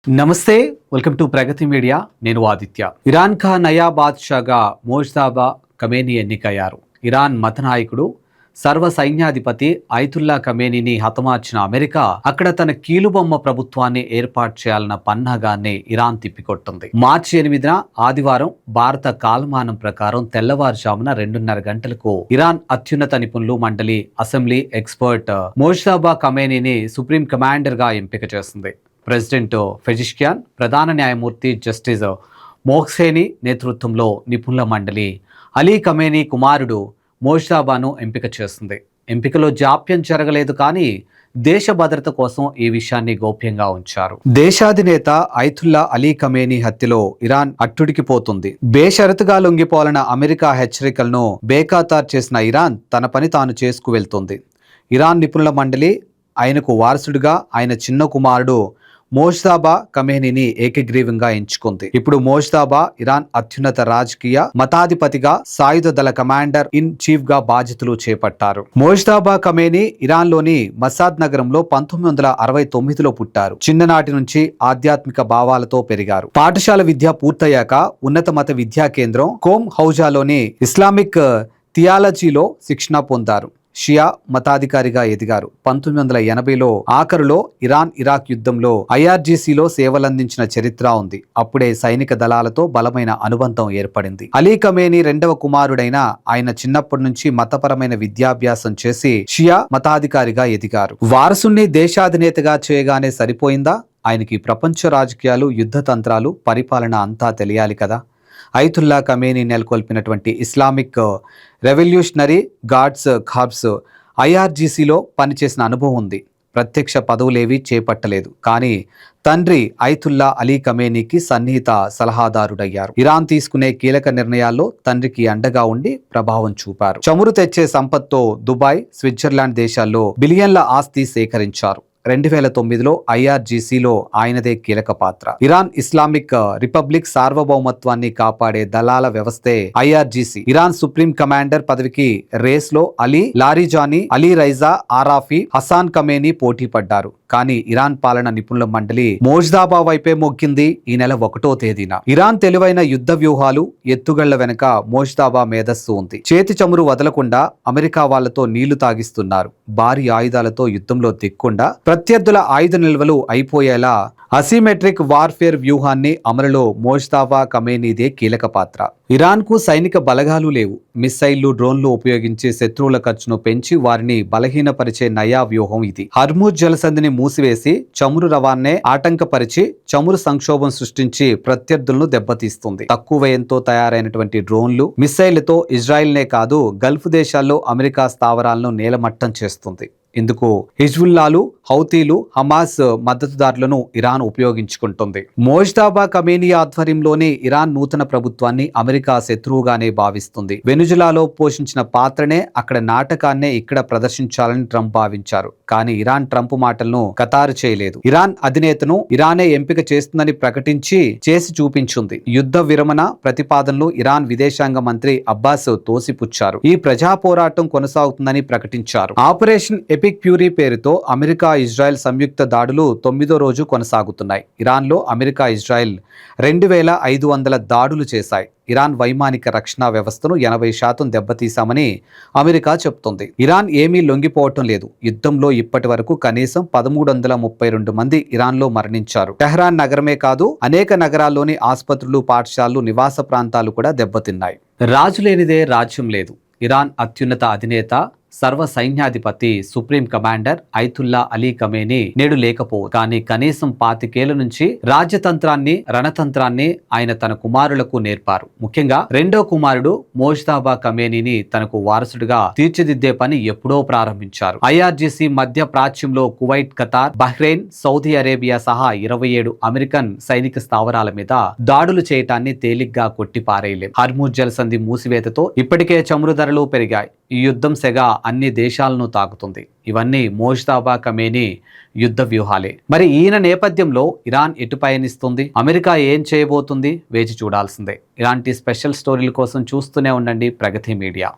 నమస్తే, welcome to Pragathi media. నేను Aditya. Iran ఖా నయా బాద్షాగా మోజ్తబా ఖమేనీ ఎన్నికయ్యారు. ఇరాన్ మత నాయకుడు, సర్వ సైన్యాధిపతి అయతుల్లా ఖమేనీని హతమార్చిన అమెరికా అక్కడ తన కీలుబొమ్మ ప్రభుత్వాన్ని ఏర్పాటు చేయాలన్న పన్నాగాన్ని ఇరాన్ తిప్పికొట్టింది. మార్చి 8న ఆదివారం భారత కాలమానం ప్రకారం తెల్లవారుజామున 2:30 గంటలకు ఇరాన్ అత్యున్నత నిపుణులు మండలి అసెంబ్లీ ఎక్స్పర్ట్ మోజ్తబా ఖమేనీని సుప్రీం కమాండర్ గా ఎంపిక చేసింది. ప్రెసిడెంట్ ఫెజిష్కియాన్, ప్రధాన న్యాయమూర్తి జస్టిస్ మోహ్సేని నేతృత్వంలో నిపుణుల మండలి అలీ ఖమేనీ కుమారుడు మోజ్తబాను ఎంపిక చేసింది. ఎంపికలో జాప్యం జరగలేదు, కానీ దేశ భద్రత కోసం ఈ విషయాన్ని గోప్యంగా ఉంచారు. దేశాధినేత అయతుల్లా అలీ ఖమేనీ హత్యలో ఇరాన్ అట్టుడికిపోతుంది. బేషరతుగా లొంగిపోవాలన్న అమెరికా హెచ్చరికలను బేఖాతారు చేసిన ఇరాన్ తన పని తాను చేసుకువెళ్తుంది. ఇరాన్ నిపుణుల మండలి ఆయనకు వారసుడిగా ఆయన చిన్న కుమారుడు మోజ్తబా ఖమేనీని ఏకగ్రీవంగా ఎంచుకుంది. ఇప్పుడు మోజ్తబా ఇరాన్ అత్యున్నత రాజకీయ మతాధిపతిగా, సాయుధ దళ కమాండర్ ఇన్ చీఫ్ గా బాధ్యతలు చేపట్టారు. మోజ్తబా ఖమేనీ ఇరాన్ లోని మసాద్ నగరంలో 1969లో పుట్టారు. చిన్ననాటి నుంచి ఆధ్యాత్మిక భావాలతో పెరిగారు. పాఠశాల విద్య పూర్తయ్యాక ఉన్నత మత విద్యా కేంద్రం కోమ్ హౌజాలోని ఇస్లామిక్ థియాలజీలో శిక్షణ పొందారు. షియా మతాధికారిగా ఎదిగారు. 1980లో ఆఖరులో ఇరాన్ ఇరాక్ యుద్ధంలో ఐఆర్జీసీలో సేవలందించిన చరిత్ర ఉంది. అప్పుడే సైనిక దళాలతో బలమైన అనుబంధం ఏర్పడింది. అలీ ఖమేనీ రెండవ కుమారుడైన ఆయన చిన్నప్పటి నుంచి మతపరమైన విద్యాభ్యాసం చేసి షియా మతాధికారిగా ఎదిగారు. వారసుని దేశాధినేతగా చేయగానే సరిపోయిందా? ఆయనకి ప్రపంచ రాజకీయాలు, యుద్ధ తంత్రాలు, పరిపాలన అంతా తెలియాలి కదా. అయతుల్లా ఖమేనీ నెలకొల్పినటువంటి ఇస్లామిక్ రెవల్యూషనరీ గార్డ్స్ కార్ప్స్ ఐఆర్జీసీలో పనిచేసిన అనుభవం ఉంది. ప్రత్యక్ష పదవులేవీ చేపట్టలేదు, కానీ తండ్రి అయతుల్లా అలీ ఖమేనీకి సన్నిహిత సలహాదారుడయ్యారు. ఇరాన్ తీసుకునే కీలక నిర్ణయాల్లో తండ్రికి అండగా ఉండి ప్రభావం చూపారు. చమురు తెచ్చే సంపత్తో దుబాయ్, స్విట్జర్లాండ్ దేశాల్లో బిలియన్ల ఆస్తి సేకరించారు. 2009లో ఐఆర్జీసీలో ఆయనదే కీలక పాత్ర. ఇరాన్ ఇస్లామిక్ రిపబ్లిక్ సార్వభౌమత్వాన్ని కాపాడే దళాల వ్యవస్థే ఐఆర్జీసీ. ఇరాన్ సుప్రీం కమాండర్ పదవికి రేస్ లో Ali Larijani, Ali Reza Arafi, Hassan Khamenei పోటీ పడ్డారు. కానీ ఇరాన్ పాలన నిపుణుల మండలి మోజ్తబా వైపే మొగ్గింది. ఈ నెల 1వ తేదీన ఇరాన్ తెలివైన యుద్ధ వ్యూహాలు, ఎత్తుగళ్ల వెనుక మోజ్తబా మేధస్సు ఉంది. చేతి చమురు వదలకుండా అమెరికా వాళ్లతో నీళ్లు తాగిస్తున్నారు. భారీ ఆయుధాలతో యుద్ధంలో దిక్కుండా ప్రత్యర్థుల ఆయుధ నిల్వలు అయిపోయేలా అసిమెట్రిక్ వార్ఫేర్ వ్యూహాన్ని అమలులో మోజ్తబా ఖమేనీదే కీలక పాత్ర. ఇరాన్ కు సైనిక బలగాలు లేవు. మిస్సైళ్లు, డ్రోన్లు ఉపయోగించి శత్రువుల ఖర్చును పెంచి వారిని బలహీనపరిచే నయా వ్యూహం ఇది. హర్ముజ్ జలసంధిని మూసివేసి చమురు రవాణానే ఆటంకపరిచి చమురు సంక్షోభం సృష్టించి ప్రత్యర్థులను దెబ్బతీస్తుంది. తక్కువ వ్యయంతో తయారైనటువంటి డ్రోన్లు, మిస్సైళ్లతో ఇజ్రాయిల్నే కాదు గల్ఫ్ దేశాల్లో అమెరికా స్థావరాలను నేలమట్టం చేస్తుంది. ఇందుకు హిజ్బుల్లాలు, హౌతీలు, హమాస్ మద్దతుదారులను ఇరాన్ ఉపయోగించుకుంటుంది. మోజ్తబా ఖమేనీ ఆధ్వర్యంలోనే ఇరాన్ నూతన ప్రభుత్వాన్ని అమెరికా శత్రువుగానే భావిస్తుంది. వెనుజులాలో పోషించిన పాత్రనే అక్కడ నాటకాన్నే ఇక్కడ ప్రదర్శించాలని ట్రంప్ భావించారు. కానీ ఇరాన్ ట్రంప్ మాటలను ఖతారు చేయలేదు. ఇరాన్ అధినేతను ఇరానే ఎంపిక చేస్తుందని ప్రకటించి చేసి చూపించింది. యుద్ధ విరమణ ప్రతిపాదనలు ఇరాన్ విదేశాంగ మంత్రి అబ్బాస్ తోసిపుచ్చారు. ఈ ప్రజా పోరాటం కొనసాగుతుందని ప్రకటించారు. ఆపరేషన్ ఎపిక్ ఫ్యూరీ పేరుతో అమెరికా ఇజ్రాయెల్ సంయుక్త దాడులు 9వ రోజు కొనసాగుతున్నాయి. ఇరాన్లో అమెరికా ఇజ్రాయెల్ 2500 దాడులు చేశాయి. ఇరాన్ వైమానిక రక్షణ వ్యవస్థను 80% దెబ్బతీశామని అమెరికా చెబుతోంది. ఇరాన్ ఏమీ లొంగిపోవటం లేదు. యుద్ధంలో ఇప్పటి వరకు కనీసం 1332 మంది ఇరాన్లో మరణించారు. టెహ్రాన్ నగరమే కాదు, అనేక నగరాల్లోని ఆసుపత్రులు, పాఠశాలలు, నివాస ప్రాంతాలు కూడా దెబ్బతిన్నాయి. రాజు లేనిదే రాజ్యం లేదు. ఇరాన్ అత్యున్నత అధినేత, సర్వ సైన్యాధిపతి, supreme commander Ayatollah Ali Khamenei నేడు లేకపోవు. కానీ కనీసం 25 ఏళ్ల నుంచి రాజ్యతంత్రాన్ని, రణతంత్రాన్ని ఆయన తన కుమారులకు నేర్పారు. ముఖ్యంగా రెండో కుమారుడు మోజ్తబా ఖమేనీని తనకు వారసుడిగా తీర్చిదిద్దే పని ఎప్పుడో ప్రారంభించారు. ఐఆర్జీసీ మధ్య ప్రాచ్యంలో Kuwait, Qatar, Bahrain, Saudi Arabia సహా 27 అమెరికన్ సైనిక స్థావరాల మీద దాడులు చేయటాన్ని తేలిగ్గా కొట్టిపారేయలేం. హర్ముజ్ జలసంధి మూసివేతతో ఇప్పటికే చమురు ధరలు పెరిగాయి. ఈ యుద్ధం సెగ అన్ని దేశాలను తాకుతుంది. ఇవన్నీ మోజ్తబా ఖమేనీ యుద్ధ వ్యూహాలే. మరి ఈయన నేపథ్యంలో ఇరాన్ ఎటు పయనిస్తుంది? అమెరికా ఏం చేయబోతుంది? వేచి చూడాల్సిందే. ఇలాంటి స్పెషల్ స్టోరీల కోసం చూస్తూనే ఉండండి ప్రగతి మీడియా.